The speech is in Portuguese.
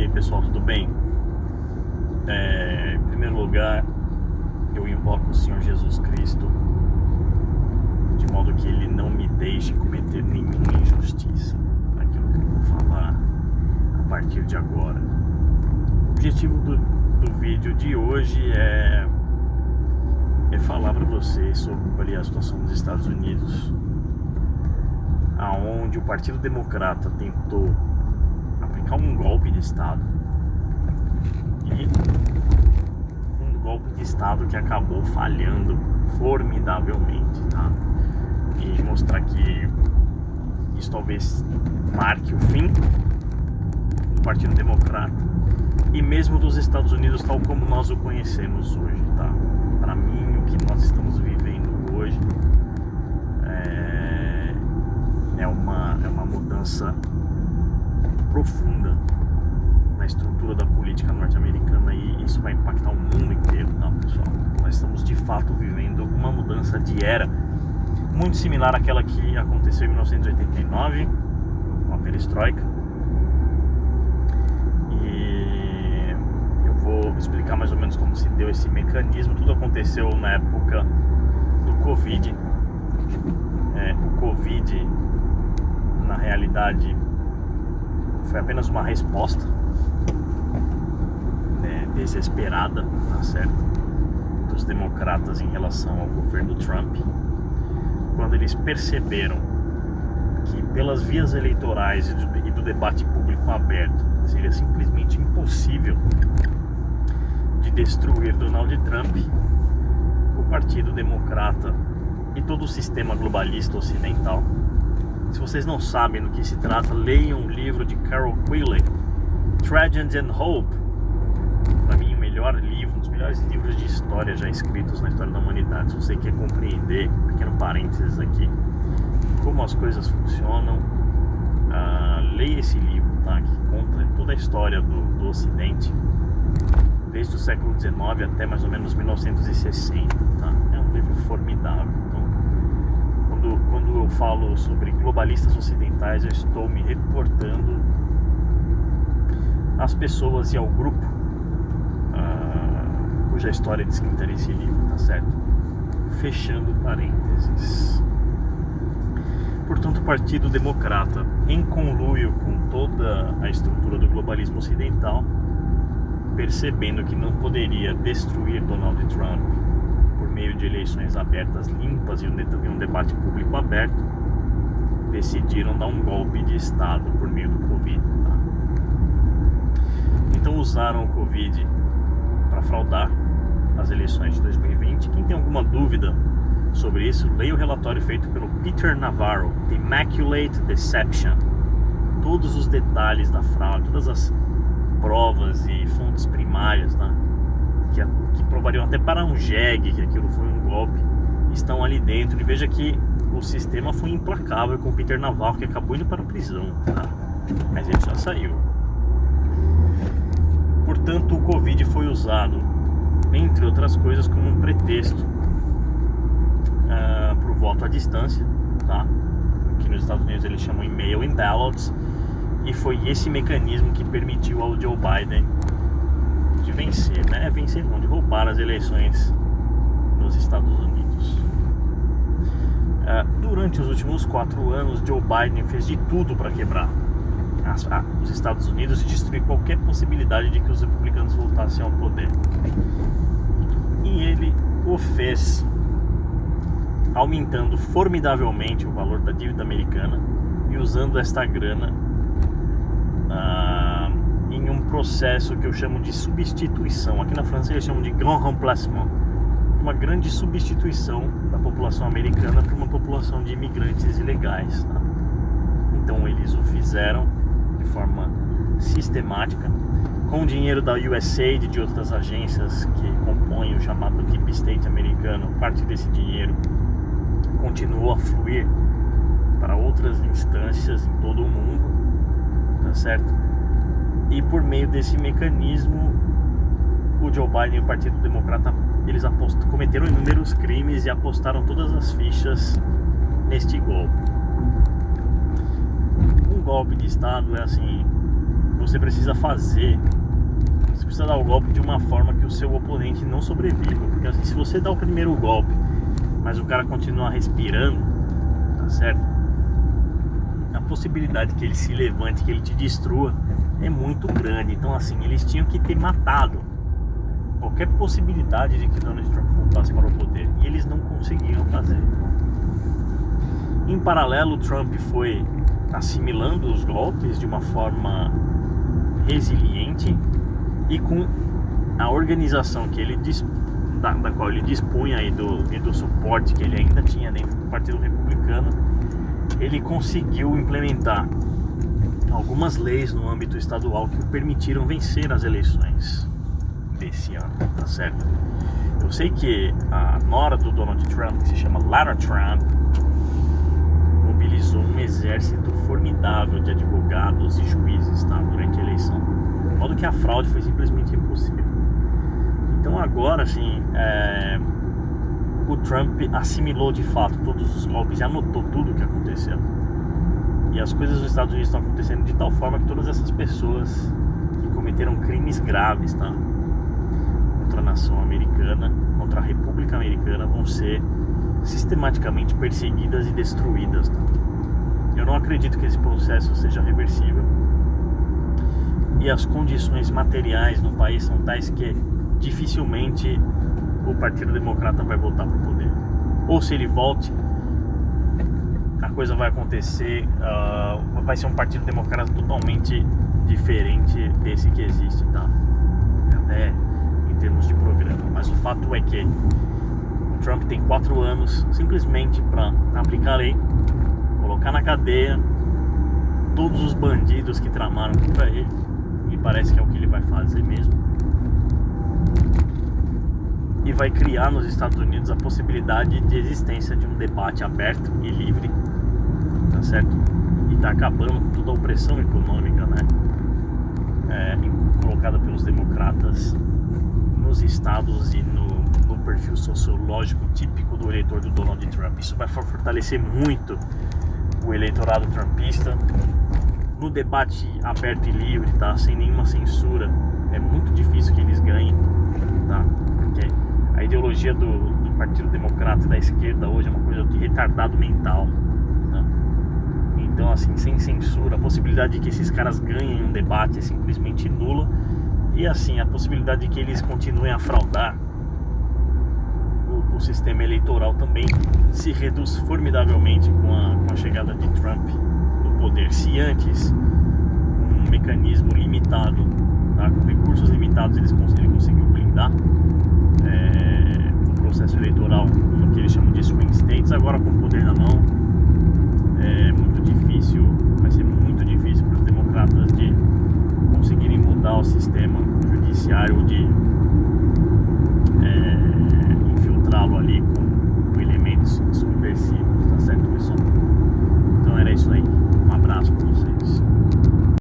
aí pessoal, tudo bem? Em primeiro lugar, eu invoco o Senhor Jesus Cristo de modo que Ele não me deixe cometer nenhuma injustiça naquilo que eu vou falar a partir de agora. O objetivo do vídeo de hoje é falar para vocês sobre a situação dos Estados Unidos, aonde o Partido Democrata tentou aplicar um golpe de Estado e um golpe de Estado que acabou falhando formidavelmente, tá? E mostrar que isso talvez marque o fim do Partido Democrata e mesmo dos Estados Unidos tal como nós o conhecemos hoje, tá? Para mim, o que nós estamos vivendo hoje é uma mudança profunda na estrutura da política norte-americana e isso vai impactar o mundo inteiro, tá, pessoal? Nós estamos de fato vivendo uma mudança de era muito similar àquela que aconteceu em 1989, com a perestroika. E eu vou explicar mais ou menos como se deu esse mecanismo. Tudo aconteceu na época do Covid. O Covid, na realidade, foi apenas uma resposta desesperada, tá certo, dos democratas em relação ao governo Trump, quando eles perceberam que pelas vias eleitorais e do debate público aberto seria simplesmente impossível de destruir Donald Trump. O Partido Democrata e todo o sistema globalista ocidental. Se vocês não sabem do que se trata, leiam o livro de Carol Quillen, Tragedy and Hope. Para mim, o melhor livro, um dos melhores livros de história já escritos na história da humanidade. Se você quer compreender, pequeno parênteses aqui, como as coisas funcionam, leia esse livro, tá? Que conta toda a história do Ocidente, desde o século XIX até mais ou menos 1960, tá? É um livro formidável. Então, quando eu falo sobre globalistas ocidentais, eu estou me reportando às pessoas e ao grupo cuja história é descrita nesse livro, tá certo? Fechando parênteses. Portanto, o Partido Democrata, em conluio com toda a estrutura do globalismo ocidental, percebendo que não poderia destruir Donald Trump por meio de eleições abertas, limpas e um debate público aberto, decidiram dar um golpe de Estado por meio do Covid, tá? Então usaram o Covid para fraudar as eleições de 2020. Quem tem alguma dúvida sobre isso, leia o relatório feito pelo Peter Navarro, The Immaculate Deception. Todos os detalhes da fraude, todas as provas e fontes primárias, né, que provariam até para um jegue que aquilo foi um golpe, estão ali dentro. E veja que o sistema foi implacável com o Peter Navarro, que acabou indo para a prisão, tá? Mas ele já saiu. Portanto, o Covid foi usado, entre outras coisas, como um pretexto para o voto à distância, tá? Que nos Estados Unidos eles chamam de mail-in ballots, e foi esse mecanismo que permitiu ao Joe Biden de vencer, né? Vencer não, de roubar as eleições nos Estados Unidos. Durante os últimos 4 anos, Joe Biden fez de tudo para quebrar os Estados Unidos e destruir qualquer possibilidade de que os republicanos voltassem ao poder. E ele o fez aumentando formidavelmente o valor da dívida americana e usando esta grana em um processo que eu chamo de substituição. Aqui na França eles chamam de grand remplacement, uma grande substituição da população americana por uma população de imigrantes ilegais, tá? Então eles o fizeram de forma sistemática, com o dinheiro da USAID e de outras agências que compõem o chamado Deep State americano. Parte desse dinheiro continuou a fluir para outras instâncias em todo o mundo, tá certo? E por meio desse mecanismo, o Joe Biden e o Partido Democrata, eles cometeram inúmeros crimes e apostaram todas as fichas neste golpe. Um golpe de Estado é assim, você precisa fazer, você precisa dar o golpe de uma forma que o seu oponente não sobreviva, porque assim, se você dá o primeiro golpe, mas o cara continua respirando, tá certo? A possibilidade que ele se levante, que ele te destrua, é muito grande. Então assim, eles tinham que ter matado qualquer possibilidade de que Donald Trump voltasse para o poder, e eles não conseguiram fazer. Em paralelo, Trump foi assimilando os golpes de uma forma resiliente e com a organização que ele da qual ele dispunha e do suporte que ele ainda tinha dentro do Partido Republicano, ele conseguiu implementar algumas leis no âmbito estadual que o permitiram vencer as eleições desse ano, tá certo? Eu sei que a nora do Donald Trump, que se chama Lara Trump, mobilizou um exército formidável de advogados e juízes, tá, durante a eleição, de modo que a fraude foi simplesmente impossível. Então agora, assim, o Trump assimilou de fato todos os golpes, já anotou tudo o que aconteceu. E as coisas nos Estados Unidos estão acontecendo de tal forma que todas essas pessoas que cometeram crimes graves, tá, contra a nação americana, contra a República Americana, vão ser sistematicamente perseguidas e destruídas, tá? Eu não acredito que esse processo seja reversível, e as condições materiais no país são tais que dificilmente o Partido Democrata vai voltar para o poder. Ou se ele volte, a coisa vai acontecer, vai ser um Partido Democrata totalmente diferente desse que existe, tá? Até em termos de programa. Mas o fato é que o Trump tem 4 anos simplesmente para aplicar a lei, colocar na cadeia todos os bandidos que tramaram contra ele, e parece que é o que ele vai fazer mesmo, e vai criar nos Estados Unidos a possibilidade de existência de um debate aberto e livre, tá certo? E tá acabando com toda a opressão econômica, né, colocada pelos democratas nos estados e no perfil sociológico típico do eleitor do Donald Trump. Isso vai fortalecer muito o eleitorado trumpista no debate aberto e livre, tá? Sem nenhuma censura. É muito difícil que eles ganhem, tá? Porque a ideologia do Partido Democrata e da esquerda hoje é uma coisa de retardado mental, tá? Então, assim, sem censura, a possibilidade de que esses caras ganhem um debate é simplesmente nula. E assim, a possibilidade de que eles continuem a fraudar o sistema eleitoral também se reduz formidavelmente com a chegada de Trump no poder. Se antes, com um mecanismo limitado, tá, com recursos limitados, ele conseguiu blindar o processo eleitoral no que eles chamam de swing states, agora com o poder na mão, é muito difícil, vai ser muito difícil para os democratas de conseguirem mudar o sistema judiciário, de